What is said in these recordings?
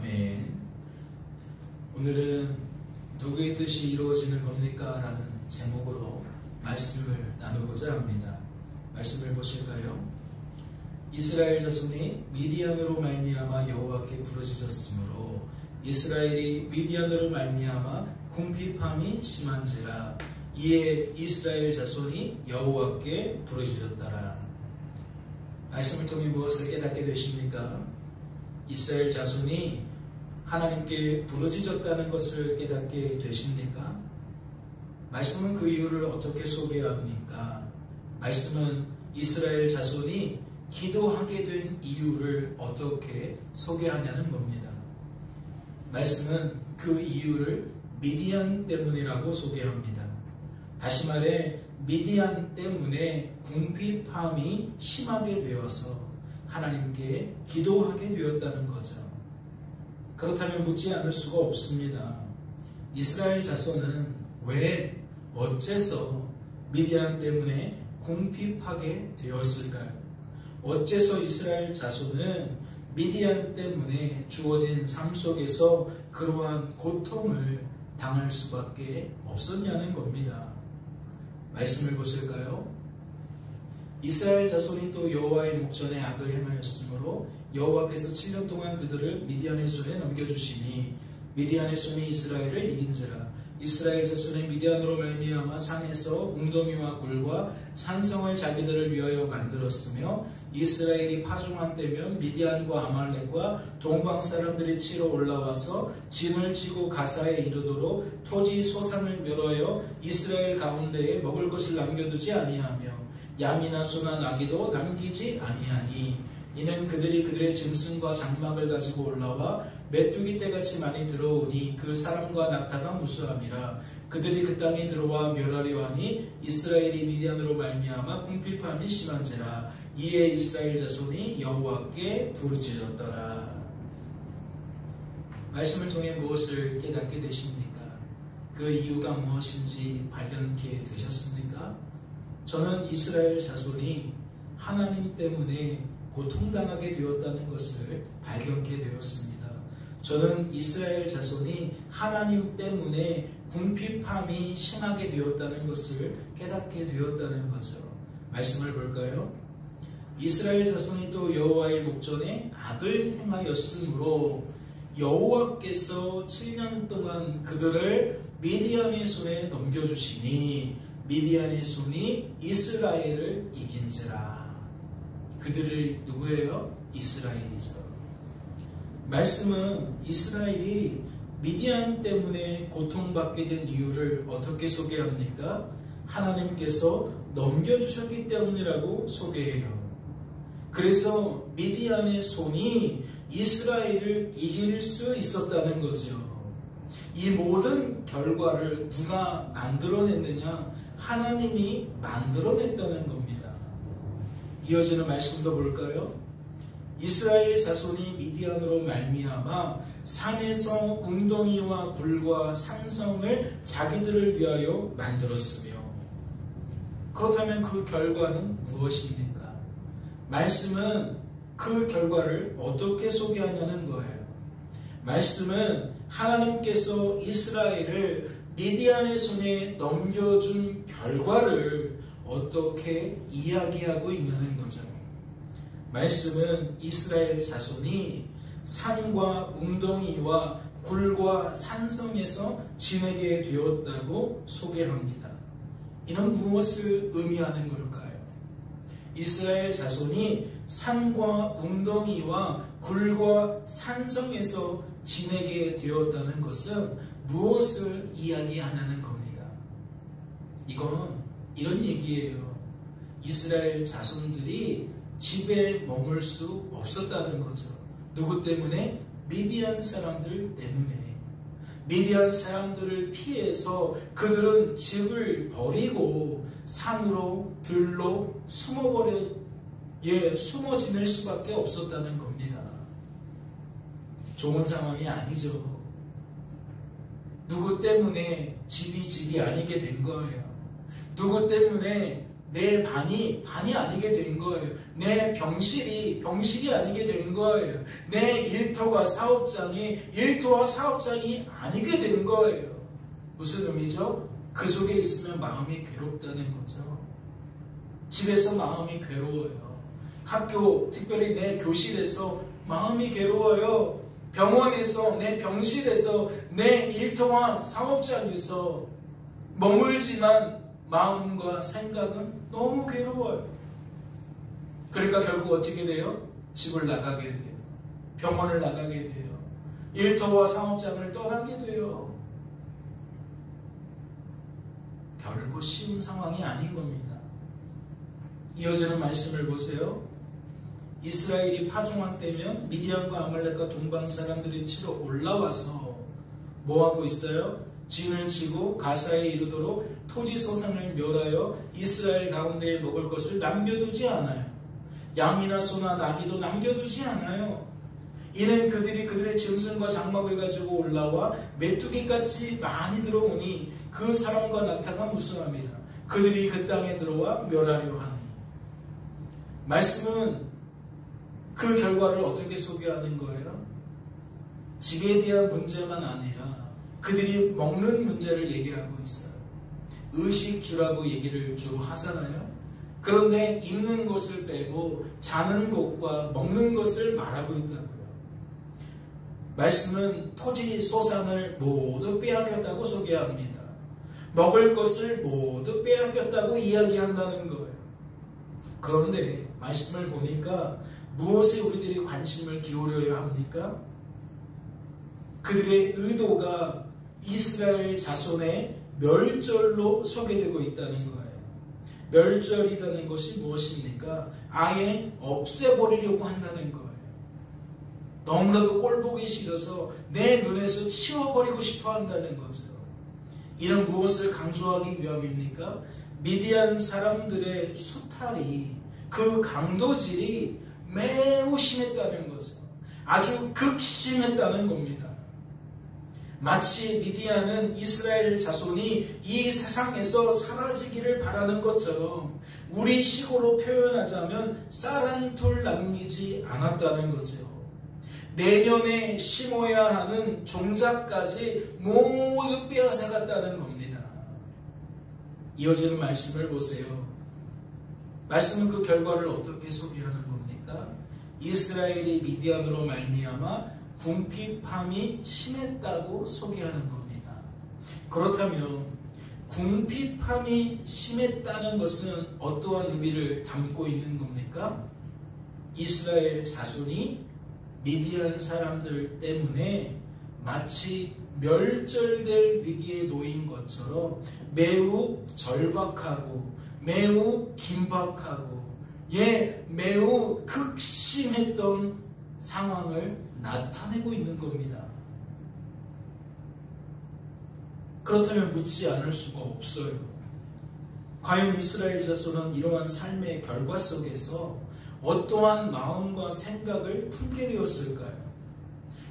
아멘. 오늘은 누구의 뜻이 이루어지는 겁니까? 라는 제목으로 말씀을 나누고자 합니다. 말씀을 보실까요? 이스라엘 자손이 미디안으로 말미암아 여호와께 부르짖었으므로 이스라엘이 미디안으로 말미암아 궁핍함이 심한지라. 이에 이스라엘 자손이 여호와께 부르짖었더라. 말씀을 통해 무엇을 깨닫게 되십니까? 이스라엘 자손이 하나님께 부르짖었다는 것을 깨닫게 되십니까? 말씀은 그 이유를 어떻게 소개합니까? 말씀은 이스라엘 자손이 기도하게 된 이유를 어떻게 소개하냐는 겁니다. 말씀은 그 이유를 미디안 때문이라고 소개합니다. 다시 말해 미디안 때문에 궁핍함이 심하게 되어서 하나님께 기도하게 되었다는 거죠. 그렇다면 묻지 않을 수가 없습니다. 이스라엘 자손은 왜, 어째서 미디안 때문에 궁핍하게 되었을까요? 어째서 이스라엘 자손은 미디안 때문에 주어진 삶 속에서 그러한 고통을 당할 수밖에 없었냐는 겁니다. 말씀을 보실까요? 이스라엘 자손이 또 여호와의 목전에 악을 행하였으므로 여호와께서 7년 동안 그들을 미디안의 손에 넘겨주시니 미디안의 손이 이스라엘을 이긴지라. 이스라엘 자손의 미디안으로 말미암아 산에서 웅덩이와 굴과 산성을 자기들을 위하여 만들었으며 이스라엘이 파종한 때면 미디안과 아말렉과 동방 사람들이 치러 올라와서 진을 치고 가사에 이르도록 토지 소산을 멸하여 이스라엘 가운데에 먹을 것을 남겨두지 아니하며 양이나 소나 나귀도 남기지 아니하니 이는 그들이 그들의 짐승과 장막을 가지고 올라와 메뚜기 떼같이 많이 들어오니 그 사람과 낙타가 무수함이라. 그들이 그 땅에 들어와 멸하려 하니 이스라엘이 미디안으로 말미암아 궁핍함이 심한지라. 이에 이스라엘 자손이 여호와께 부르짖었더라. 말씀을 통해 무엇을 깨닫게 되십니까? 그 이유가 무엇인지 발견케 되셨습니까? 저는 이스라엘 자손이 하나님 때문에 고통당하게 되었다는 것을 발견케 되었습니다. 저는 이스라엘 자손이 하나님 때문에 궁핍함이 심하게 되었다는 것을 깨닫게 되었다는 거죠. 말씀을 볼까요? 이스라엘 자손이 또 여호와의 목전에 악을 행하였으므로 여호와께서 7년 동안 그들을 미디안의 손에 넘겨주시니 미디안의 손이 이스라엘을 이긴지라. 그들이 누구예요? 이스라엘이죠. 말씀은 이스라엘이 미디안 때문에 고통받게 된 이유를 어떻게 소개합니까? 하나님께서 넘겨주셨기 때문이라고 소개해요. 그래서 미디안의 손이 이스라엘을 이길 수 있었다는 거죠. 이 모든 결과를 누가 만들어냈느냐? 하나님이 만들어냈다는 겁니다. 이어지는 말씀도 볼까요? 이스라엘 자손이 미디안으로 말미암아 산에서 웅덩이와 굴과 산성을 자기들을 위하여 만들었으며. 그렇다면 그 결과는 무엇입니까? 말씀은 그 결과를 어떻게 소개하냐는 거예요. 말씀은 하나님께서 이스라엘을 미디안의 손에 넘겨준 결과를 어떻게 이야기하고 있냐는 거죠. 말씀은 이스라엘 자손이 산과 웅덩이와 굴과 산성에서 지내게 되었다고 소개합니다. 이는 무엇을 의미하는 걸까요? 이스라엘 자손이 산과 웅덩이와 굴과 산성에서 지내게 되었다는 것은 무엇을 이야기하냐는 겁니다. 이건 이런 얘기예요. 이스라엘 자손들이 집에 머물 수 없었다는 거죠. 누구 때문에? 미디안 사람들 때문에. 미디안 사람들을 피해서 그들은 집을 버리고 산으로 들로 숨어 지낼 수밖에 없었다는 겁니다. 좋은 상황이 아니죠. 누구 때문에 집이 아니게 된 거예요. 누구 때문에 내 반이 아니게 된 거예요. 내 병실이 아니게 된 거예요. 내 일터와 사업장이 아니게 된 거예요. 무슨 의미죠? 그 속에 있으면 마음이 괴롭다는 거죠. 집에서 마음이 괴로워요. 학교, 특별히 내 교실에서 마음이 괴로워요. 병원에서, 내 병실에서, 내 일터와 사업장에서 머물지만 마음과 생각은 너무 괴로워요. 그러니까 결국 어떻게 돼요? 집을 나가게 돼요. 병원을 나가게 돼요. 일터와 사업장을 떠나게 돼요. 결코 쉬운 상황이 아닌 겁니다. 이어지는 말씀을 보세요. 이스라엘이 파종한 때면 미디안과 아말렉과 동방 사람들이 치러 올라와서 뭐하고 있어요? 진을 치고 가사에 이르도록 토지 소산을 멸하여 이스라엘 가운데에 먹을 것을 남겨두지 않아요. 양이나 소나 나귀도 남겨두지 않아요. 이는 그들이 그들의 짐승과 장막을 가지고 올라와 메뚜기같이 많이 들어오니 그 사람과 낙타가 무수함이라. 그들이 그 땅에 들어와 멸하려 하니. 말씀은 그 결과를 어떻게 소개하는 거예요? 집에 대한 문제만 아니라 그들이 먹는 문제를 얘기하고 있어요. 의식주라고 얘기를 주로 하잖아요. 그런데 입는 것을 빼고 자는 곳과 먹는 것을 말하고 있다고요. 말씀은 토지 소산을 모두 빼앗겼다고 소개합니다. 먹을 것을 모두 빼앗겼다고 이야기한다는 거예요. 그런데 말씀을 보니까 무엇에 우리들이 관심을 기울여야 합니까? 그들의 의도가 이스라엘 자손의 멸절로 소개되고 있다는 거예요. 멸절이라는 것이 무엇입니까? 아예 없애버리려고 한다는 거예요. 너무나도 꼴보기 싫어서 내 눈에서 치워버리고 싶어 한다는 거죠. 이는 무엇을 강조하기 위함입니까? 미디안 사람들의 수탈이, 그 강도질이 매우 심했다는 거죠. 아주 극심했다는 겁니다. 마치 미디안은 이스라엘 자손이 이 세상에서 사라지기를 바라는 것처럼 우리 식으로 표현하자면 쌀 한 톨 남기지 않았다는 거죠. 내년에 심어야 하는 종자까지 모두 빼앗아갔다는 겁니다. 이어지는 말씀을 보세요. 말씀은 그 결과를 어떻게 소개하는 겁니까? 이스라엘이 미디안으로 말미암아 궁핍함이 심했다고 소개하는 겁니다. 그렇다면 궁핍함이 심했다는 것은 어떠한 의미를 담고 있는 겁니까? 이스라엘 자손이 미디안 사람들 때문에 마치 멸절될 위기에 놓인 것처럼 매우 절박하고 매우 긴박하고 매우 극심했던 상황을 나타내고 있는 겁니다. 그렇다면 묻지 않을 수가 없어요. 과연 이스라엘 자손은 이러한 삶의 결과 속에서 어떠한 마음과 생각을 품게 되었을까요?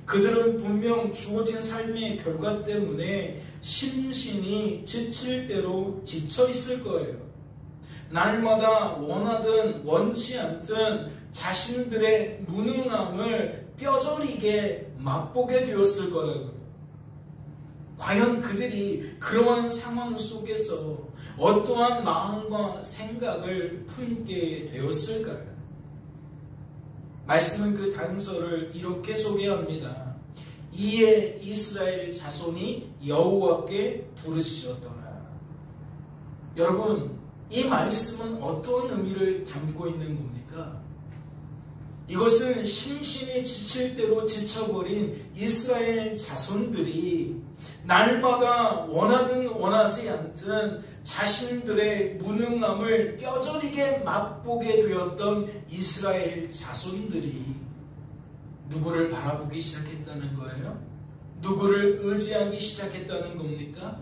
그들은 분명 주어진 삶의 결과 때문에 심신이 지칠 대로 지쳐 있을 거예요. 날마다 원하든 원치 않든 자신들의 무능함을 뼈저리게 맛보게 되었을 거라고요. 과연 그들이 그러한 상황 속에서 어떠한 마음과 생각을 품게 되었을까요? 말씀은 그 단서를 이렇게 소개합니다. 이에 이스라엘 자손이 여호와께 부르짖었더라. 여러분, 이 말씀은 어떤 의미를 담고 있는 겁니까? 이것은 심신이 지칠 대로 지쳐버린 이스라엘 자손들이 날마다 원하든 원하지 않든 자신들의 무능함을 뼈저리게 맛보게 되었던 이스라엘 자손들이 누구를 바라보기 시작했다는 거예요? 누구를 의지하기 시작했다는 겁니까?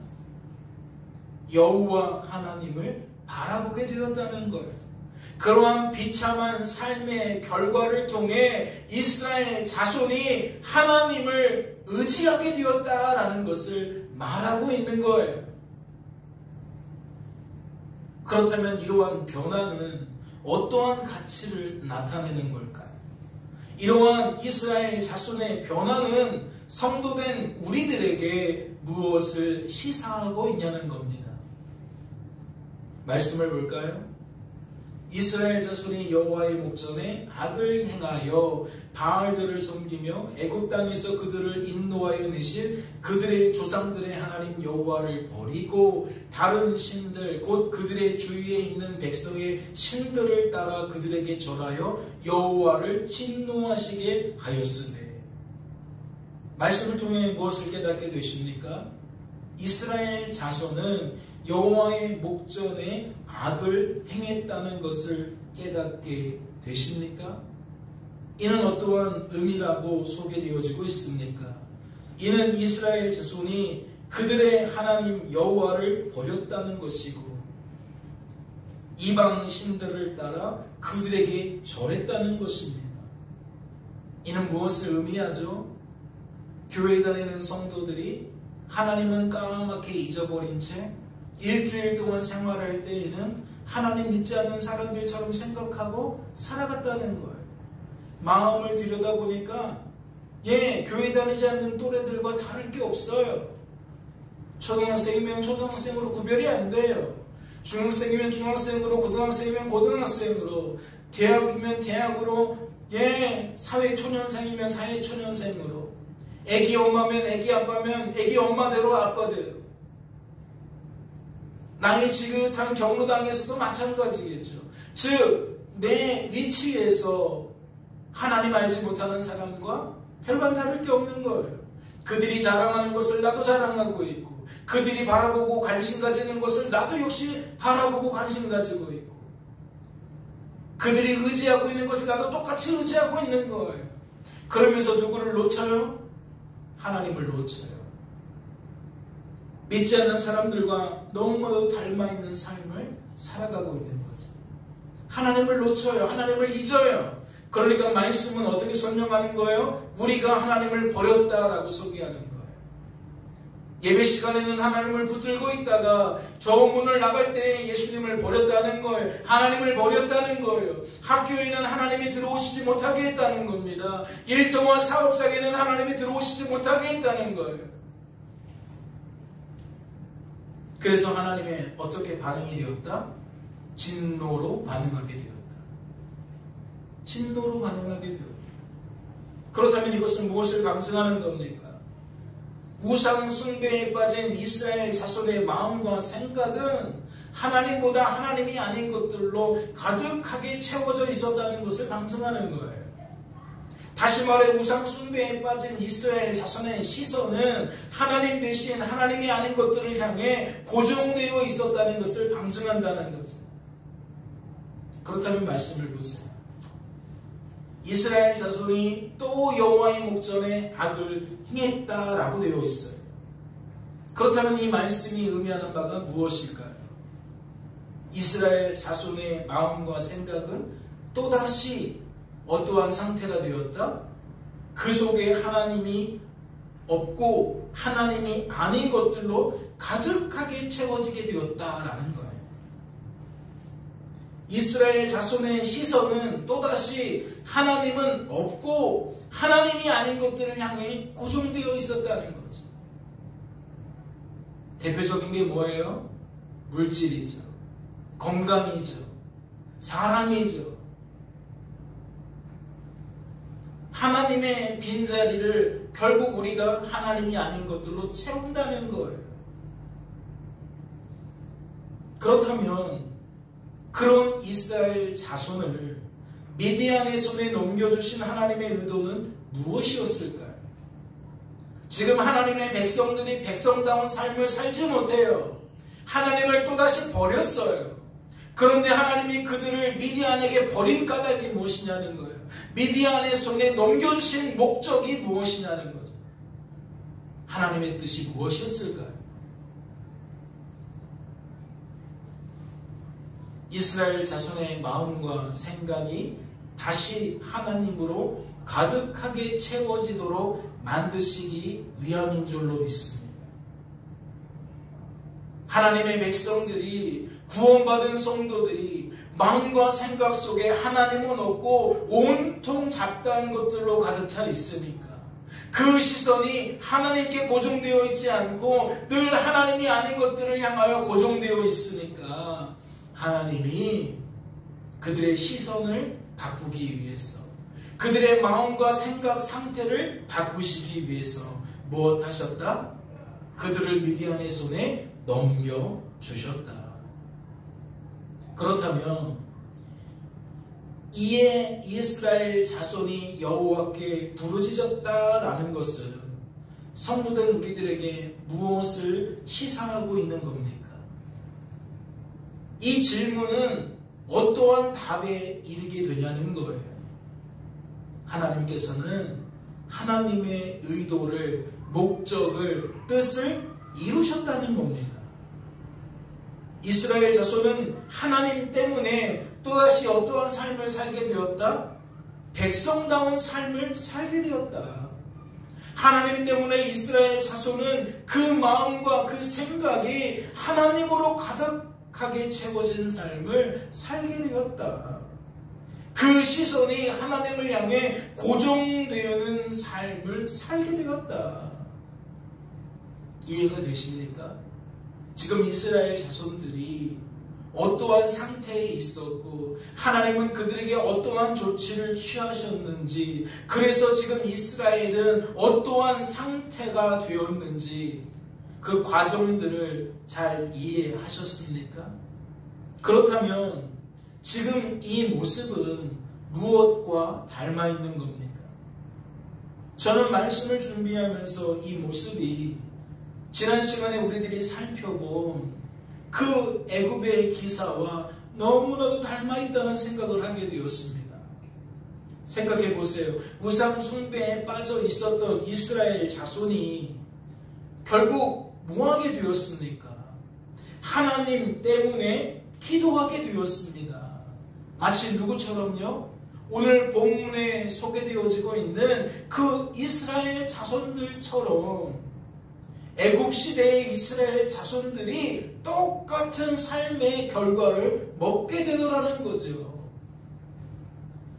여호와 하나님을 바라보게 되었다는 거예요. 그러한 비참한 삶의 결과를 통해 이스라엘 자손이 하나님을 의지하게 되었다라는 것을 말하고 있는 거예요. 그렇다면 이러한 변화는 어떠한 가치를 나타내는 걸까요? 이러한 이스라엘 자손의 변화는 성도된 우리들에게 무엇을 시사하고 있냐는 겁니다. 말씀을 볼까요? 이스라엘 자손이 여호와의 목전에 악을 행하여 바알들을 섬기며 애굽 땅에서 그들을 인도하여 내신 그들의 조상들의 하나님 여호와를 버리고 다른 신들 곧 그들의 주위에 있는 백성의 신들을 따라 그들에게 절하여 여호와를 진노하시게 하였으되. 말씀을 통해 무엇을 깨닫게 되십니까? 이스라엘 자손은 여호와의 목전에 악을 행했다는 것을 깨닫게 되십니까? 이는 어떠한 의미라고 소개되어지고 있습니까? 이는 이스라엘 자손이 그들의 하나님 여호와를 버렸다는 것이고 이방 신들을 따라 그들에게 절했다는 것입니다. 이는 무엇을 의미하죠? 교회 다니는 성도들이 하나님은 까맣게 잊어버린 채 일주일 동안 생활할 때에는 하나님 믿지 않는 사람들처럼 생각하고 살아갔다는 거예요. 마음을 들여다보니까 교회 다니지 않는 또래들과 다를 게 없어요. 초등학생이면 초등학생으로 구별이 안 돼요. 중학생이면 중학생으로, 고등학생이면 고등학생으로, 대학이면 대학으로, 사회초년생이면 사회초년생으로, 애기 엄마면 애기 아빠면 애기 엄마대로 아빠대로. 나이 지긋한 경로당에서도 마찬가지겠죠. 즉 내 위치에서 하나님 알지 못하는 사람과 별반 다를 게 없는 거예요. 그들이 자랑하는 것을 나도 자랑하고 있고 그들이 바라보고 관심 가지는 것을 나도 역시 바라보고 관심 가지고 있고 그들이 의지하고 있는 것을 나도 똑같이 의지하고 있는 거예요. 그러면서 누구를 놓쳐요? 하나님을 놓쳐요. 믿지 않는 사람들과 너무나도 닮아있는 삶을 살아가고 있는 거죠. 하나님을 놓쳐요. 하나님을 잊어요. 그러니까 말씀은 어떻게 설명하는 거예요? 우리가 하나님을 버렸다라고 소개하는 거예요. 예배 시간에는 하나님을 붙들고 있다가 저 문을 나갈 때 예수님을 버렸다는 거예요. 하나님을 버렸다는 거예요. 학교에는 하나님이 들어오시지 못하게 했다는 겁니다. 일정한 사업장에는 하나님이 들어오시지 못하게 했다는 거예요. 그래서 하나님의 어떻게 반응이 되었다? 진노로 반응하게 되었다. 진노로 반응하게 되었다. 그렇다면 이것은 무엇을 강증하는 겁니까? 우상 숭배에 빠진 이스라엘 자손의 마음과 생각은 하나님보다 하나님이 아닌 것들로 가득하게 채워져 있었다는 것을 강증하는 거예요. 다시 말해 우상 숭배에 빠진 이스라엘 자손의 시선은 하나님 대신 하나님이 아닌 것들을 향해 고정되어 있었다는 것을 방증한다는 거죠. 그렇다면 말씀을 보세요. 이스라엘 자손이 또 여호와의 목전에 악을 행했다라고 되어 있어요. 그렇다면 이 말씀이 의미하는 바가 무엇일까요? 이스라엘 자손의 마음과 생각은 또다시 어떠한 상태가 되었다? 그 속에 하나님이 없고 하나님이 아닌 것들로 가득하게 채워지게 되었다라는 거예요. 이스라엘 자손의 시선은 또다시 하나님은 없고 하나님이 아닌 것들을 향해 고정되어 있었다는 거죠. 대표적인 게 뭐예요? 물질이죠. 건강이죠. 사랑이죠. 하나님의 빈자리를 결국 우리가 하나님이 아닌 것들로 채운다는 거예요. 그렇다면 그런 이스라엘 자손을 미디안의 손에 넘겨주신 하나님의 의도는 무엇이었을까요? 지금 하나님의 백성들이 백성다운 삶을 살지 못해요. 하나님을 또다시 버렸어요. 그런데 하나님이 그들을 미디안에게 버린 까닭이 무엇이냐는 거예요. 미디안의 손에 넘겨주신 목적이 무엇이냐는 거죠. 하나님의 뜻이 무엇이었을까요? 이스라엘 자손의 마음과 생각이 다시 하나님으로 가득하게 채워지도록 만드시기 위함인 줄로 믿습니다. 하나님의 백성들이 구원받은 성도들이 마음과 생각 속에 하나님은 없고 온통 잡다한 것들로 가득 차 있으니까 그 시선이 하나님께 고정되어 있지 않고 늘 하나님이 아닌 것들을 향하여 고정되어 있으니까 하나님이 그들의 시선을 바꾸기 위해서, 그들의 마음과 생각 상태를 바꾸시기 위해서 무엇 하셨다? 그들을 미디안의 손에 넘겨주셨다. 그렇다면 이에 이스라엘 자손이 여호와께 부르짖었다라는 것은 성도된 우리들에게 무엇을 시사하고 있는 겁니까? 이 질문은 어떠한 답에 이르게 되냐는 거예요. 하나님께서는 하나님의 의도를, 목적을, 뜻을 이루셨다는 겁니다. 이스라엘 자손은 하나님 때문에 또다시 어떠한 삶을 살게 되었다? 백성다운 삶을 살게 되었다. 하나님 때문에 이스라엘 자손은 그 마음과 그 생각이 하나님으로 가득하게 채워진 삶을 살게 되었다. 그 시선이 하나님을 향해 고정되는 삶을 살게 되었다. 이해가 되십니까? 지금 이스라엘 자손들이 어떠한 상태에 있었고 하나님은 그들에게 어떠한 조치를 취하셨는지, 그래서 지금 이스라엘은 어떠한 상태가 되었는지 그 과정들을 잘 이해하셨습니까? 그렇다면 지금 이 모습은 무엇과 닮아 있는 겁니까? 저는 말씀을 준비하면서 이 모습이 지난 시간에 우리들이 살펴본 그 애굽의 기사와 너무나도 닮아 있다는 생각을 하게 되었습니다. 생각해 보세요. 우상 숭배에 빠져 있었던 이스라엘 자손이 결국 뭐하게 되었습니까? 하나님 때문에 기도하게 되었습니다. 마치 누구처럼요? 오늘 본문에 소개되어지고 있는 그 이스라엘 자손들처럼 애굽 시대의 이스라엘 자손들이 똑같은 삶의 결과를 먹게 되더라는 거죠.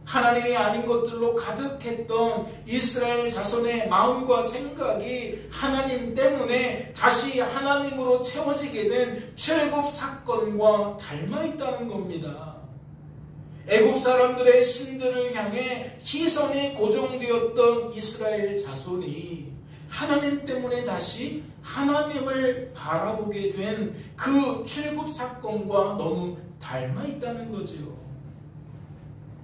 하나님이 아닌 것들로 가득했던 이스라엘 자손의 마음과 생각이 하나님 때문에 다시 하나님으로 채워지게 된 출애굽 사건과 닮아 있다는 겁니다. 애굽 사람들의 신들을 향해 시선이 고정되었던 이스라엘 자손이 하나님 때문에 다시 하나님을 바라보게 된 그 출애굽 사건과 너무 닮아 있다는 거죠.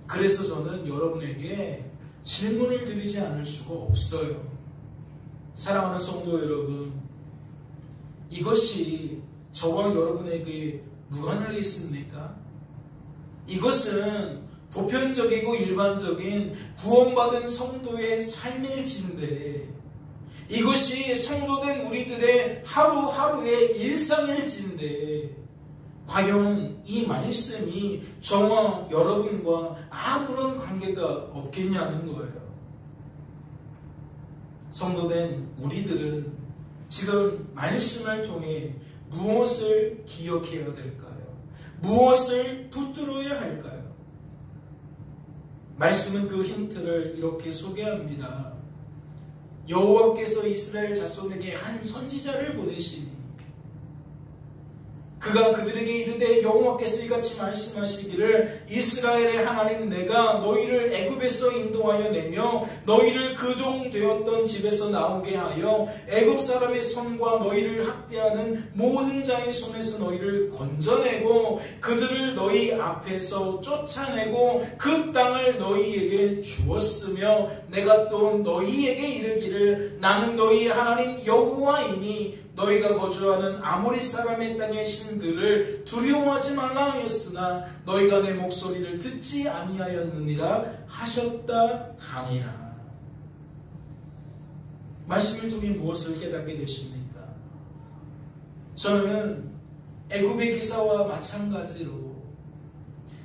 그래서 저는 여러분에게 질문을 드리지 않을 수가 없어요. 사랑하는 성도 여러분, 이것이 저와 여러분에게 무관하겠습니까? 이것은 보편적이고 일반적인 구원받은 성도의 삶일진데, 이것이 성도된 우리들의 하루하루의 일상일진데, 과연 이 말씀이 저와 여러분과 아무런 관계가 없겠냐는 거예요. 성도된 우리들은 지금 말씀을 통해 무엇을 기억해야 될까요? 무엇을 붙들어야 할까요? 말씀은 그 힌트를 이렇게 소개합니다. 여호와께서 이스라엘 자손에게 한 선지자를 보내시니 그가 그들에게 이르되 여호와께서 이같이 말씀하시기를 이스라엘의 하나님 내가 너희를 애굽에서 인도하여 내며 너희를 그 종 되었던 집에서 나오게 하여 애굽 사람의 손과 너희를 학대하는 모든 자의 손에서 너희를 건져내고 그들을 너희 앞에서 쫓아내고 그 땅을 너희에게 주었으며 내가 또 너희에게 이르기를 나는 너희 하나님 여호와이니 너희가 거주하는 아모리 사람의 땅의 신들을 두려워하지 말라 하였으나 너희가 내 목소리를 듣지 아니하였느니라 하셨다 하니라. 말씀을 통해 무엇을 깨닫게 되십니까? 저는 애굽의 기사와 마찬가지로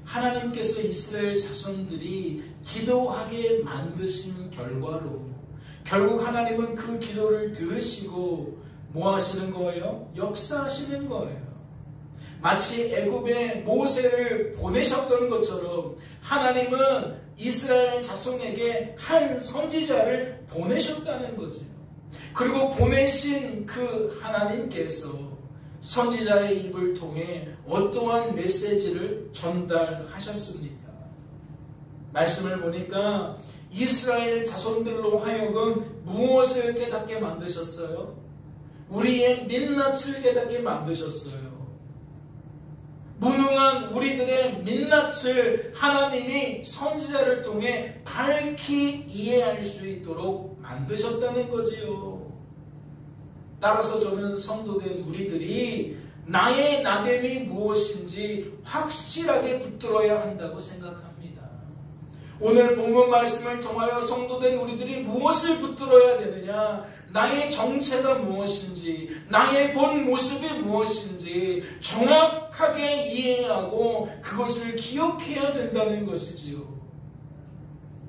하나님께서 이스라엘 자손들이 기도하게 만드신 결과로 결국 하나님은 그 기도를 들으시고 뭐 하시는 거예요? 역사하시는 거예요. 마치 애굽에 모세를 보내셨던 것처럼 하나님은 이스라엘 자손에게 한 선지자를 보내셨다는 거죠. 그리고 보내신 그 하나님께서 선지자의 입을 통해 어떠한 메시지를 전달하셨습니까? 말씀을 보니까 이스라엘 자손들로 하여금 무엇을 깨닫게 만드셨어요? 우리의 민낯을 깨닫게 만드셨어요. 무능한 우리들의 민낯을 하나님이 선지자를 통해 밝히 이해할 수 있도록 만드셨다는 거지요. 따라서 저는 성도된 우리들이 나의 나됨이 무엇인지 확실하게 붙들어야 한다고 생각합니다. 오늘 본문 말씀을 통하여 성도된 우리들이 무엇을 붙들어야 되느냐? 나의 정체가 무엇인지, 나의 본 모습이 무엇인지 정확하게 이해하고 그것을 기억해야 된다는 것이지요.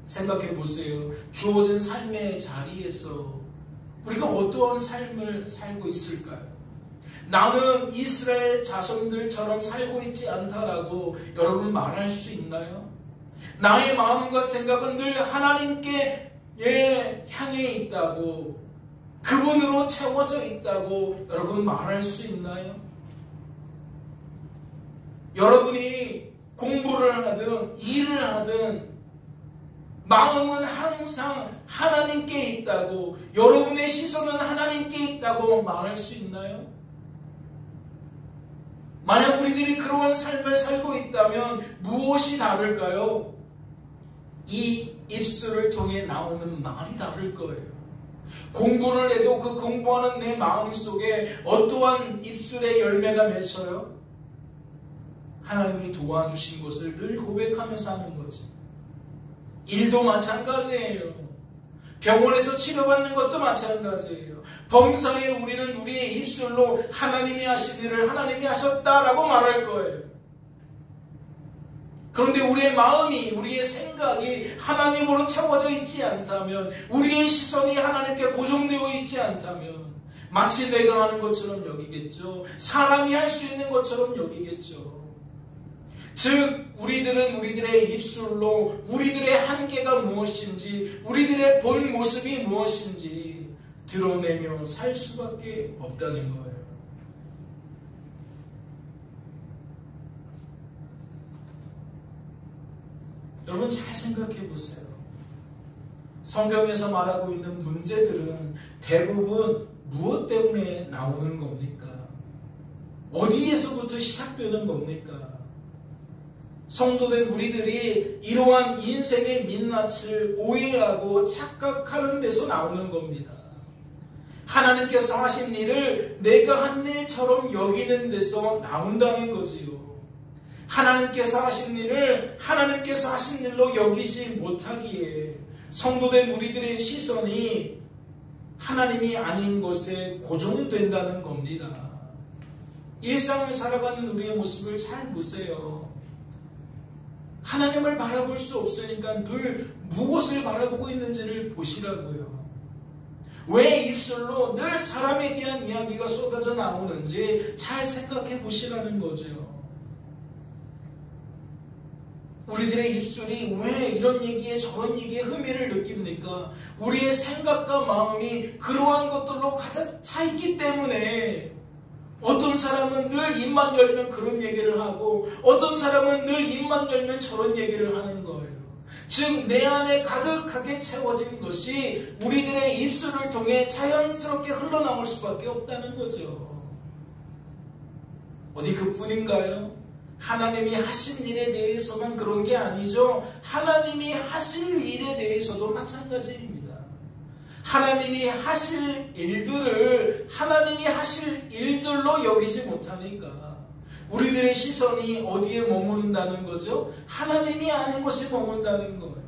생각해 보세요. 주어진 삶의 자리에서 우리가 어떠한 삶을 살고 있을까요? 나는 이스라엘 자손들처럼 살고 있지 않다라고 여러분 말할 수 있나요? 나의 마음과 생각은 늘 하나님께 향해 있다고, 그분으로 채워져 있다고 여러분 말할 수 있나요? 여러분이 공부를 하든 일을 하든 마음은 항상 하나님께 있다고, 여러분의 시선은 하나님께 있다고 말할 수 있나요? 만약 우리들이 그러한 삶을 살고 있다면 무엇이 다를까요? 이 입술을 통해 나오는 말이 다를 거예요. 공부를 해도 그 공부하는 내 마음속에 어떠한 입술의 열매가 맺혀요? 하나님이 도와주신 것을 늘 고백하면서 하는 거지. 일도 마찬가지예요. 병원에서 치료받는 것도 마찬가지예요. 범사에 우리는 우리의 입술로 하나님이 하신 일을 하나님이 하셨다라고 말할 거예요. 그런데 우리의 마음이, 우리의 생각이 하나님으로 채워져 있지 않다면, 우리의 시선이 하나님께 고정되어 있지 않다면 마치 내가 하는 것처럼 여기겠죠. 사람이 할 수 있는 것처럼 여기겠죠. 즉 우리들은 우리들의 입술로 우리들의 한계가 무엇인지, 우리들의 본 모습이 무엇인지 드러내며 살 수밖에 없다는 거예요. 여러분 잘 생각해 보세요. 성경에서 말하고 있는 문제들은 대부분 무엇 때문에 나오는 겁니까? 어디에서부터 시작되는 겁니까? 성도된 우리들이 이러한 인생의 민낯을 오해하고 착각하는 데서 나오는 겁니다. 하나님께서 하신 일을 내가 한 일처럼 여기는 데서 나온다는 거지요. 하나님께서 하신 일을 하나님께서 하신 일로 여기지 못하기에 성도된 우리들의 시선이 하나님이 아닌 것에 고정된다는 겁니다. 일상을 살아가는 우리의 모습을 잘 보세요. 하나님을 바라볼 수 없으니까 늘 무엇을 바라보고 있는지를 보시라고요. 왜 입술로 늘 사람에 대한 이야기가 쏟아져 나오는지 잘 생각해 보시라는 거죠. 우리들의 입술이 왜 이런 얘기에 저런 얘기에 흥미를 느낍니까? 우리의 생각과 마음이 그러한 것들로 가득 차 있기 때문에 어떤 사람은 늘 입만 열면 그런 얘기를 하고 어떤 사람은 늘 입만 열면 저런 얘기를 하는 거예요. 즉 내 안에 가득하게 채워진 것이 우리들의 입술을 통해 자연스럽게 흘러나올 수밖에 없다는 거죠. 어디 그뿐인가요? 하나님이 하신 일에 대해서만 그런 게 아니죠. 하나님이 하실 일에 대해서도 마찬가지입니다. 하나님이 하실 일들을 하나님이 하실 일들로 여기지 못하니까 우리들의 시선이 어디에 머무른다는 거죠? 하나님이 아는 것에 머문다는 거예요.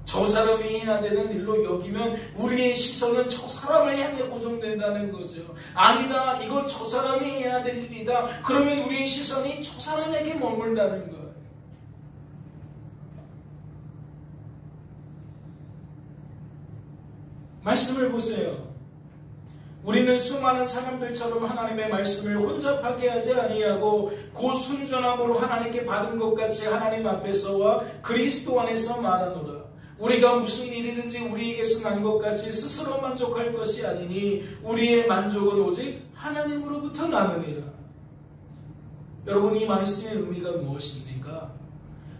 저 사람이 해야 되는 일로 여기면 우리의 시선은 저 사람을 향해 고정된다는 거죠. 아니다, 이건 저 사람이 해야 될 일이다. 그러면 우리의 시선이 저 사람에게 머물다는 거예요. 말씀을 보세요. 우리는 수많은 사람들처럼 하나님의 말씀을 혼잡하게 하지 아니하고 곧 순전함으로 하나님께 받은 것 같이 하나님 앞에서와 그리스도 안에서 말하노라. 우리가 무슨 일이든지 우리에게서 난 것 같이 스스로 만족할 것이 아니니 우리의 만족은 오직 하나님으로부터 나느니라. 여러분, 이 말씀의 의미가 무엇입니까?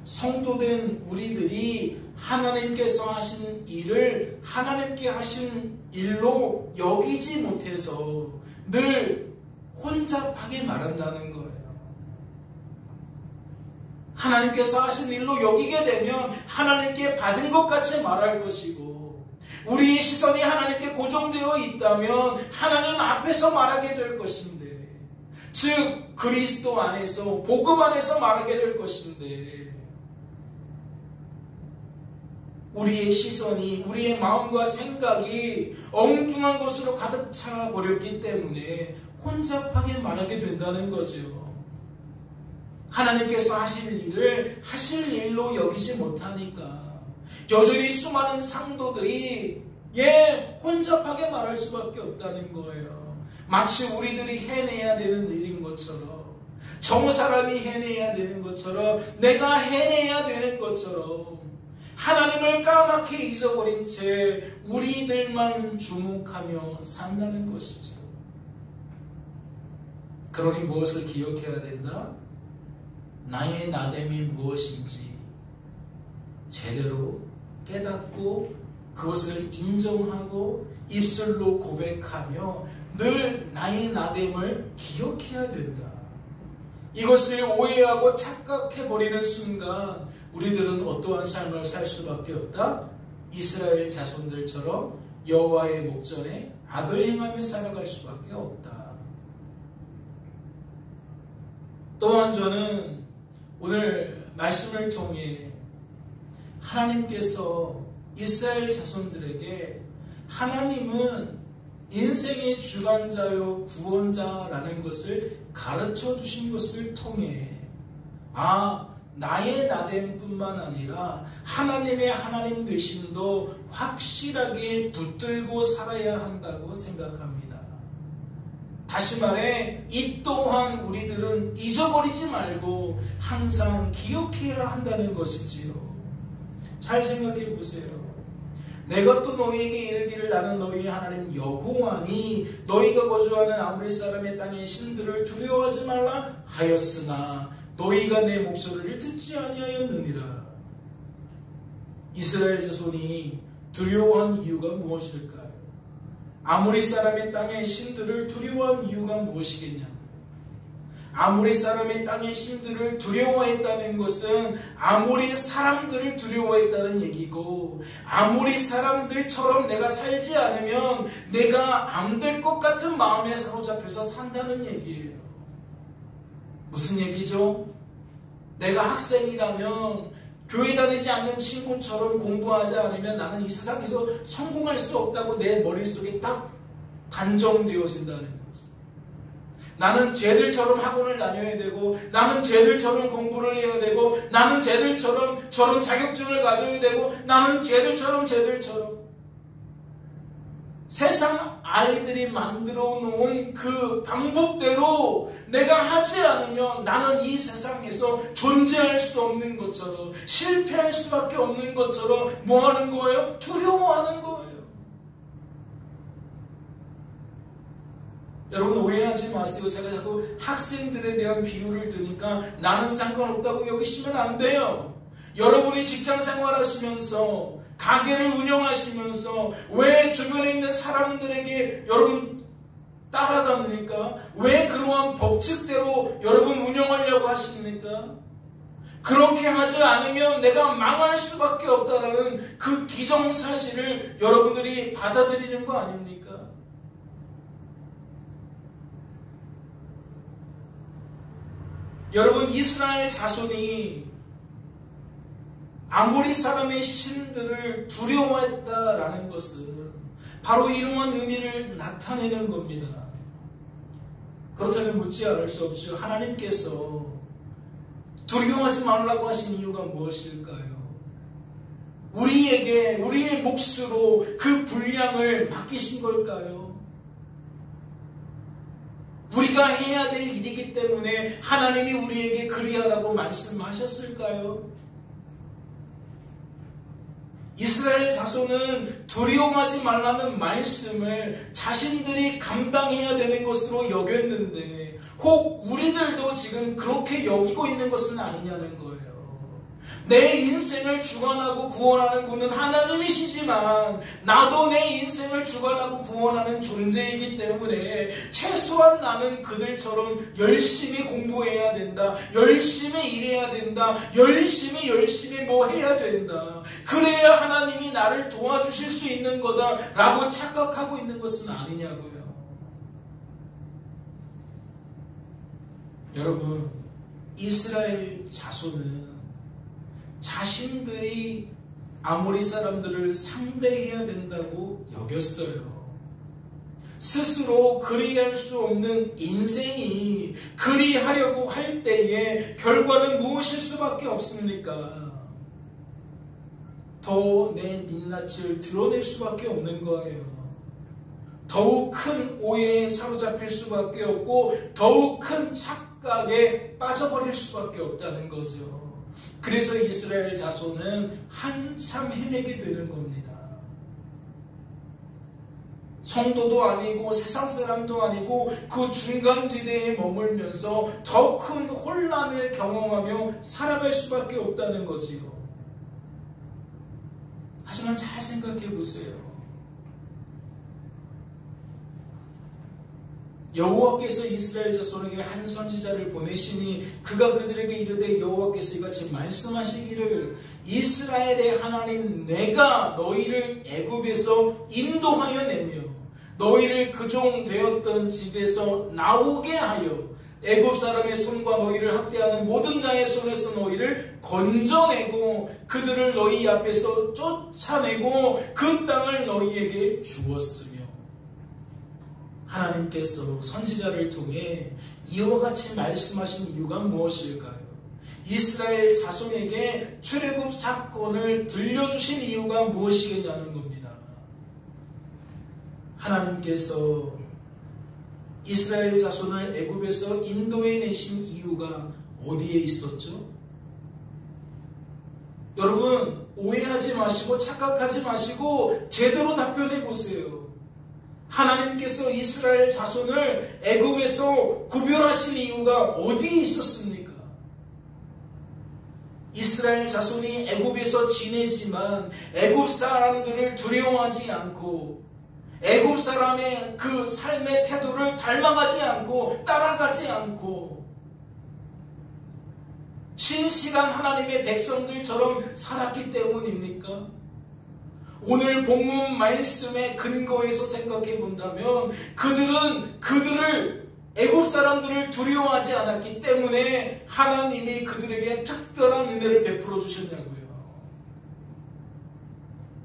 성도된 우리들이 하나님께서 하신 일을 하나님께 하신 일로 여기지 못해서 늘 혼잡하게 말한다는 거예요. 하나님께서 하신 일로 여기게 되면 하나님께 받은 것 같이 말할 것이고, 우리의 시선이 하나님께 고정되어 있다면 하나님 앞에서 말하게 될 것인데, 즉 그리스도 안에서 복음 안에서 말하게 될 것인데, 우리의 시선이, 우리의 마음과 생각이 엉뚱한 것으로 가득 차 버렸기 때문에 혼잡하게 말하게 된다는 거죠. 하나님께서 하실 일을 하실 일로 여기지 못하니까 여전히 수많은 상도들이 혼잡하게 말할 수밖에 없다는 거예요. 마치 우리들이 해내야 되는 일인 것처럼, 저 사람이 해내야 되는 것처럼, 내가 해내야 되는 것처럼 하나님을 까맣게 잊어버린 채 우리들만 주목하며 산다는 것이죠. 그러니 무엇을 기억해야 된다? 나의 나됨이 무엇인지 제대로 깨닫고 그것을 인정하고 입술로 고백하며 늘 나의 나됨을 기억해야 된다. 이것을 오해하고 착각해버리는 순간 우리들은 어떠한 삶을 살 수밖에 없다? 이스라엘 자손들처럼 여호와의 목전에 악을 행하며 살아갈 수밖에 없다. 또한 저는 오늘 말씀을 통해 하나님께서 이스라엘 자손들에게 하나님은 인생의 주관자요 구원자라는 것을 가르쳐 주신 것을 통해 나의 나됨뿐만 아니라 하나님의 하나님 되심도 확실하게 붙들고 살아야 한다고 생각합니다. 다시 말해, 이 또한 우리들은 잊어버리지 말고 항상 기억해야 한다는 것이지요. 잘 생각해 보세요. 내가 또 너희에게 이르기를 나는 너희의 하나님 여호와니 너희가 거주하는 아무리 사람의 땅의 신들을 두려워하지 말라 하였으나 너희가 내 목소리를 듣지 아니하였느니라. 이스라엘 자손이 두려워한 이유가 무엇일까요? 아무리 사람의 땅의 신들을 두려워한 이유가 무엇이겠냐? 아무리 사람의 땅의 신들을 두려워했다는 것은 아무리 사람들을 두려워했다는 얘기고, 아무리 사람들처럼 내가 살지 않으면 내가 안 될 것 같은 마음에 사로잡혀서 산다는 얘기예요. 무슨 얘기죠? 내가 학생이라면 교회 다니지 않는 친구처럼 공부하지 않으면 나는 이 세상에서 성공할 수 없다고 내 머릿속에 딱 단정되어진다는 거죠. 나는 쟤들처럼 학원을 다녀야 되고, 나는 쟤들처럼 공부를 해야 되고, 나는 쟤들처럼 저런 자격증을 가져야 되고, 나는 쟤들처럼 세상 아이들이 만들어 놓은 그 방법대로 내가 하지 않으면 나는 이 세상에서 존재할 수 없는 것처럼, 실패할 수밖에 없는 것처럼 뭐 하는 거예요? 두려워하는 거예요. 여러분, 오해하지 마세요. 제가 자꾸 학생들에 대한 비유를 드니까 나는 상관없다고 여기시면 안 돼요. 여러분이 직장 생활하시면서, 가게를 운영하시면서 왜 주변에 있는 사람들에게 여러분 따라갑니까? 왜 그러한 법칙대로 여러분 운영하려고 하십니까? 그렇게 하지 않으면 내가 망할 수밖에 없다라는 그 기정사실을 여러분들이 받아들이는 거 아닙니까? 여러분, 이스라엘 자손이 아무리 사람의 신들을 두려워했다라는 것은 바로 이러한 의미를 나타내는 겁니다. 그렇다면 묻지 않을 수 없죠. 하나님께서 두려워하지 말라고 하신 이유가 무엇일까요? 우리에게 우리의 몫으로 그 분량을 맡기신 걸까요? 우리가 해야 될 일이기 때문에 하나님이 우리에게 그리하라고 말씀하셨을까요? 이스라엘 자손은 두려워하지 말라는 말씀을 자신들이 감당해야 되는 것으로 여겼는데 혹 우리들도 지금 그렇게 여기고 있는 것은 아니냐는 거예요. 내 인생을 주관하고 구원하는 분은 하나님이시지만 나도 내 인생을 주관하고 구원하는 존재이기 때문에 최소한 나는 그들처럼 열심히 공부해야 된다. 열심히 일해야 된다. 열심히 뭐 해야 된다. 그래야 하나님이 나를 도와주실 수 있는 거다 라고 착각하고 있는 것은 아니냐고요. 여러분, 이스라엘 자손은 자신들이 아모리 사람들을 상대해야 된다고 여겼어요. 스스로 그리할 수 없는 인생이 그리하려고 할 때에 결과는 무엇일 수밖에 없습니까? 더 내 민낯을 드러낼 수밖에 없는 거예요. 더욱 큰 오해에 사로잡힐 수밖에 없고 더욱 큰 착각에 빠져버릴 수밖에 없다는 거죠. 그래서 이스라엘 자손은 한참 헤매게 되는 겁니다. 성도도 아니고 세상 사람도 아니고 그 중간지대에 머물면서 더 큰 혼란을 경험하며 살아갈 수밖에 없다는 거지요. 하지만 잘 생각해 보세요. 여호와께서 이스라엘 자손에게 한 선지자를 보내시니 그가 그들에게 이르되 여호와께서 이같이 말씀하시기를 이스라엘의 하나님 내가 너희를 애굽에서 인도하여 내며 너희를 그 종 되었던 집에서 나오게 하여 애굽 사람의 손과 너희를 학대하는 모든 자의 손에서 너희를 건져내고 그들을 너희 앞에서 쫓아내고 그 땅을 너희에게 주었으며 하나님께서 선지자를 통해 이와 같이 말씀하신 이유가 무엇일까요? 이스라엘 자손에게 출애굽 사건을 들려주신 이유가 무엇이겠냐는 겁니다. 하나님께서 이스라엘 자손을 애굽에서 인도해 내신 이유가 어디에 있었죠? 여러분, 오해하지 마시고 착각하지 마시고 제대로 답변해 보세요. 하나님께서 이스라엘 자손을 애굽에서 구별하신 이유가 어디에 있었습니까? 이스라엘 자손이 애굽에서 지내지만 애굽 사람들을 두려워하지 않고 애굽 사람의 그 삶의 태도를 닮아가지 않고 따라가지 않고 신실한 하나님의 백성들처럼 살았기 때문입니까? 오늘 본문 말씀의 근거에서 생각해 본다면 그들을 애굽 사람들을 두려워하지 않았기 때문에 하나님이 그들에게 특별한 은혜를 베풀어 주셨냐고요.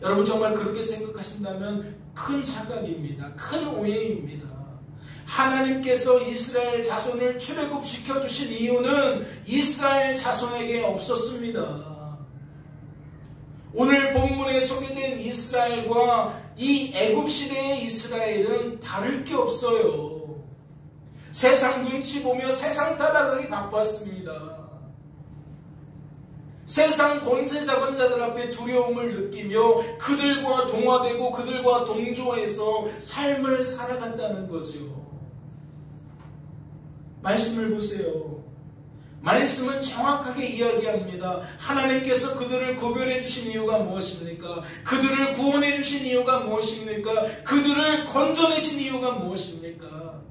여러분 정말 그렇게 생각하신다면 큰 착각입니다. 큰 오해입니다. 하나님께서 이스라엘 자손을 출애굽시켜 주신 이유는 이스라엘 자손에게 없었습니다. 오늘 본문에 소개된 이스라엘과 이 애굽 시대의 이스라엘은 다를 게 없어요. 세상 눈치 보며 세상 따라가기 바빴습니다. 세상 권세 잡은 자들 앞에 두려움을 느끼며 그들과 동화되고 그들과 동조해서 삶을 살아갔다는 거죠. 말씀을 보세요. 말씀은 정확하게 이야기합니다. 하나님께서 그들을 구별해 주신 이유가 무엇입니까? 그들을 구원해 주신 이유가 무엇입니까? 그들을 건져내신 이유가 무엇입니까?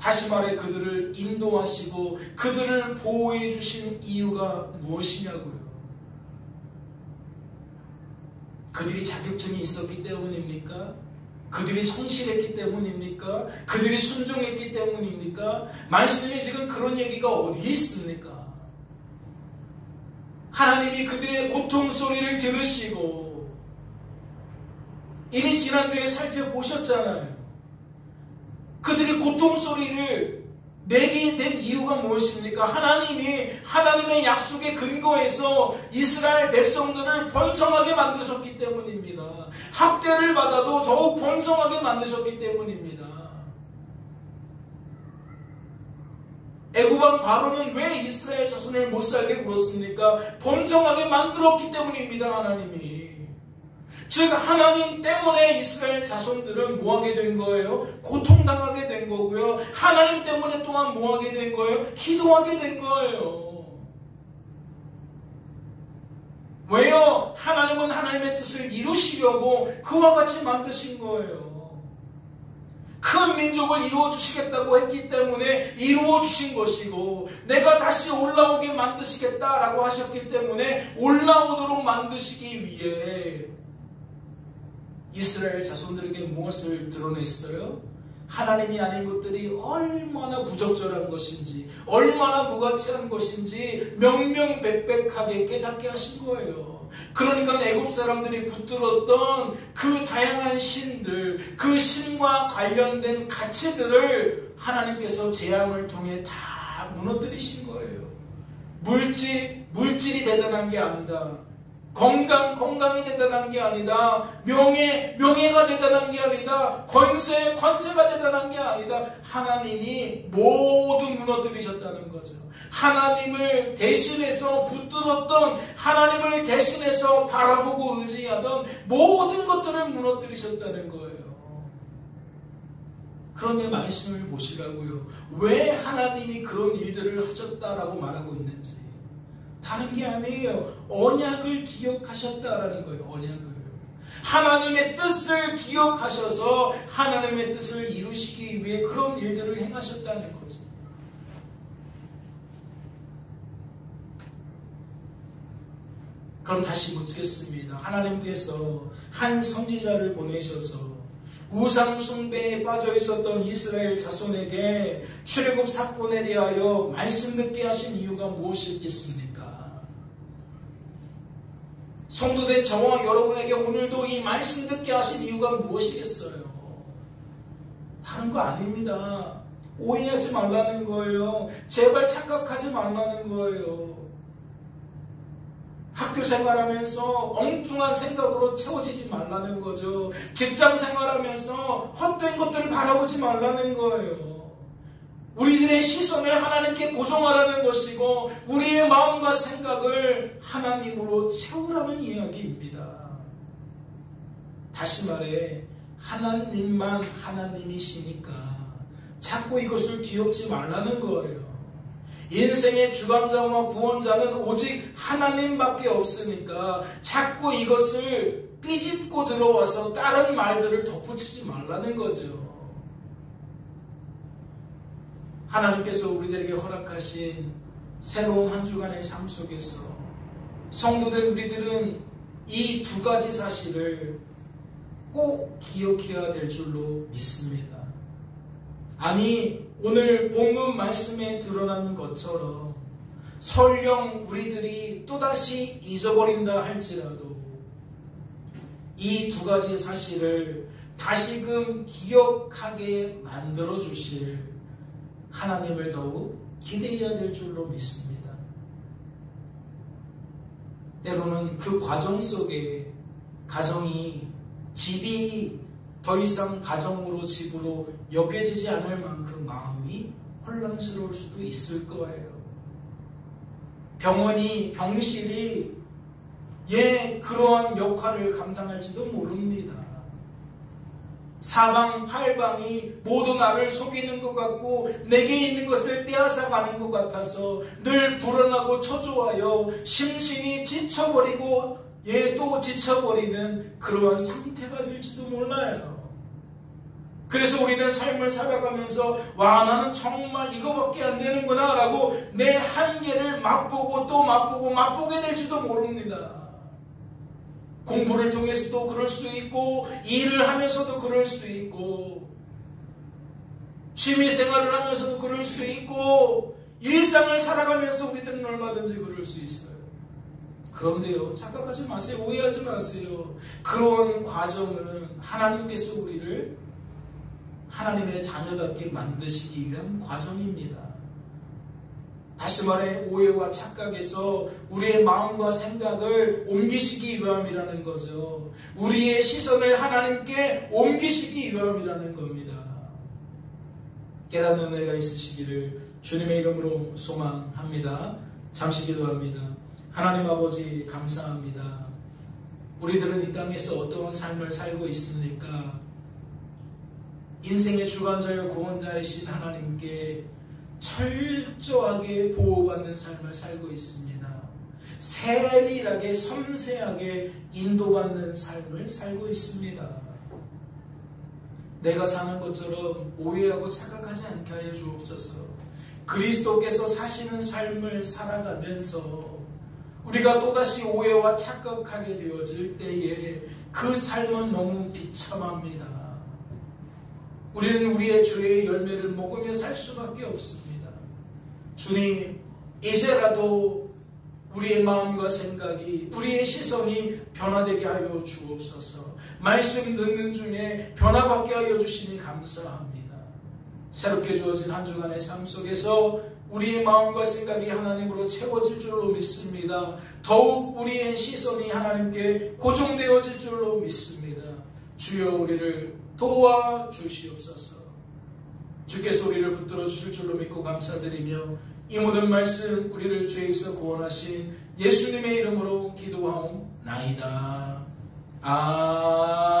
다시 말해 그들을 인도하시고 그들을 보호해 주신 이유가 무엇이냐고요. 그들이 자격증이 있었기 때문입니까? 그들이 성실했기 때문입니까? 그들이 순종했기 때문입니까? 말씀에 지금 그런 얘기가 어디에 있습니까? 하나님이 그들의 고통 소리를 들으시고 이미 지난주에 살펴보셨잖아요. 그들이 고통 소리를 내게 된 이유가 무엇입니까? 하나님이 하나님의 약속에 근거해서 이스라엘 백성들을 번성하게 만드셨기 때문입니다. 학대를 받아도 더욱 번성하게 만드셨기 때문입니다. 애굽왕 바로는 왜 이스라엘 자손을 못살게 굴었습니까? 번성하게 만들었기 때문입니다. 하나님이. 즉 하나님 때문에 이스라엘 자손들은 뭐하게 된 거예요? 고통당하게 된 거고요. 하나님 때문에 또한 뭐하게 된 거예요? 기도하게 된 거예요. 왜요? 하나님은 하나님의 뜻을 이루시려고 그와 같이 만드신 거예요. 큰 민족을 이루어 주시겠다고 했기 때문에 이루어 주신 것이고, 내가 다시 올라오게 만드시겠다라고 하셨기 때문에 올라오도록 만드시기 위해 이스라엘 자손들에게 무엇을 드러냈어요? 하나님이 아닌 것들이 얼마나 부적절한 것인지, 얼마나 무가치한 것인지 명명백백하게 깨닫게 하신 거예요. 그러니까 애굽 사람들이 붙들었던 그 다양한 신들, 그 신과 관련된 가치들을 하나님께서 재앙을 통해 다 무너뜨리신 거예요. 물질이 대단한 게 아니다. 건강이 대단한 게 아니다. 명예가 대단한 게 아니다. 권세가 대단한 게 아니다. 하나님이 모두 무너뜨리셨다는 거죠. 하나님을 대신해서 붙들었던, 하나님을 대신해서 바라보고 의지하던 모든 것들을 무너뜨리셨다는 거예요. 그런데 말씀을 보시라고요. 왜 하나님이 그런 일들을 하셨다라고 말하고 있는지. 다른 게 아니에요. 언약을 기억하셨다라는 거예요. 언약을. 하나님의 뜻을 기억하셔서 하나님의 뜻을 이루시기 위해 그런 일들을 행하셨다는 거죠. 그럼 다시 묻겠습니다. 하나님께서 한 선지자를 보내셔서 우상 숭배에 빠져 있었던 이스라엘 자손에게 출애굽 사건에 대하여 말씀 듣게 하신 이유가 무엇이겠습니까? 성도된 저와 여러분에게 오늘도 이 말씀 듣게 하신 이유가 무엇이겠어요? 다른 거 아닙니다. 오해하지 말라는 거예요. 제발 착각하지 말라는 거예요. 학교 생활하면서 엉뚱한 생각으로 채워지지 말라는 거죠. 직장 생활하면서 헛된 것들을 바라보지 말라는 거예요. 우리들의 시선을 하나님께 고정하라는 것이고, 우리의 마음과 생각을 하나님으로 채우라는 이야기입니다. 다시 말해, 하나님만 하나님이시니까 자꾸 이것을 뒤엎지 말라는 거예요. 인생의 주관자와 구원자는 오직 하나님밖에 없으니까 자꾸 이것을 삐집고 들어와서 다른 말들을 덧붙이지 말라는 거죠. 하나님께서 우리들에게 허락하신 새로운 한 주간의 삶 속에서 성도된 우리들은 이 두 가지 사실을 꼭 기억해야 될 줄로 믿습니다. 아니, 오늘 본문 말씀에 드러난 것처럼 설령 우리들이 또다시 잊어버린다 할지라도 이 두 가지 사실을 다시금 기억하게 만들어 주실 하나님을 더욱 기대해야 될 줄로 믿습니다. 때로는 그 과정 속에 가정이, 집이 더 이상 가정으로, 집으로 여겨지지 않을 만큼 마음이 혼란스러울 수도 있을 거예요. 병실이 그러한 역할을 감당할지도 모릅니다. 사방팔방이 모두 나를 속이는 것 같고 내게 있는 것을 빼앗아가는 것 같아서 늘 불안하고 초조하여 심신이 지쳐버리고 또 지쳐버리는 그러한 상태가 될지도 몰라요. 그래서 우리는 삶을 살아가면서 나는 정말 이거밖에 안 되는구나 라고 내 한계를 맛보고 또 맛보게 될지도 모릅니다. 공부를 통해서도 그럴 수 있고, 일을 하면서도 그럴 수 있고, 취미생활을 하면서도 그럴 수 있고, 일상을 살아가면서 우리들은 얼마든지 그럴 수 있어요. 그런데요, 착각하지 마세요. 오해하지 마세요. 그런 과정은 하나님께서 우리를 하나님의 자녀답게 만드시기 위한 과정입니다. 다시 말해, 오해와 착각에서 우리의 마음과 생각을 옮기시기 위함이라는 거죠. 우리의 시선을 하나님께 옮기시기 위함이라는 겁니다. 깨닫는 은혜가 있으시기를 주님의 이름으로 소망합니다. 잠시 기도합니다. 하나님 아버지 감사합니다. 우리들은 이 땅에서 어떠한 삶을 살고 있습니까? 인생의 주관자여 구원자이신 하나님께 철저하게 보호받는 삶을 살고 있습니다. 세밀하게 섬세하게 인도받는 삶을 살고 있습니다. 내가 사는 것처럼 오해하고 착각하지 않게 하여 주옵소서. 그리스도께서 사시는 삶을 살아가면서 우리가 또다시 오해와 착각하게 되어질 때에 그 삶은 너무 비참합니다. 우리는 우리의 죄의 열매를 먹으며 살 수밖에 없습니다. 주님, 이제라도 우리의 마음과 생각이, 우리의 시선이 변화되게 하여 주옵소서. 말씀 듣는 중에 변화받게 하여 주시니 감사합니다. 새롭게 주어진 한 주간의 삶 속에서 우리의 마음과 생각이 하나님으로 채워질 줄로 믿습니다. 더욱 우리의 시선이 하나님께 고정되어질 줄로 믿습니다. 주여 우리를 도와주시옵소서. 주께서 우리를 붙들어 주실 줄로 믿고 감사드리며 이 모든 말씀 우리를 죄에서 구원하신 예수님의 이름으로 기도하옵나이다. 아멘.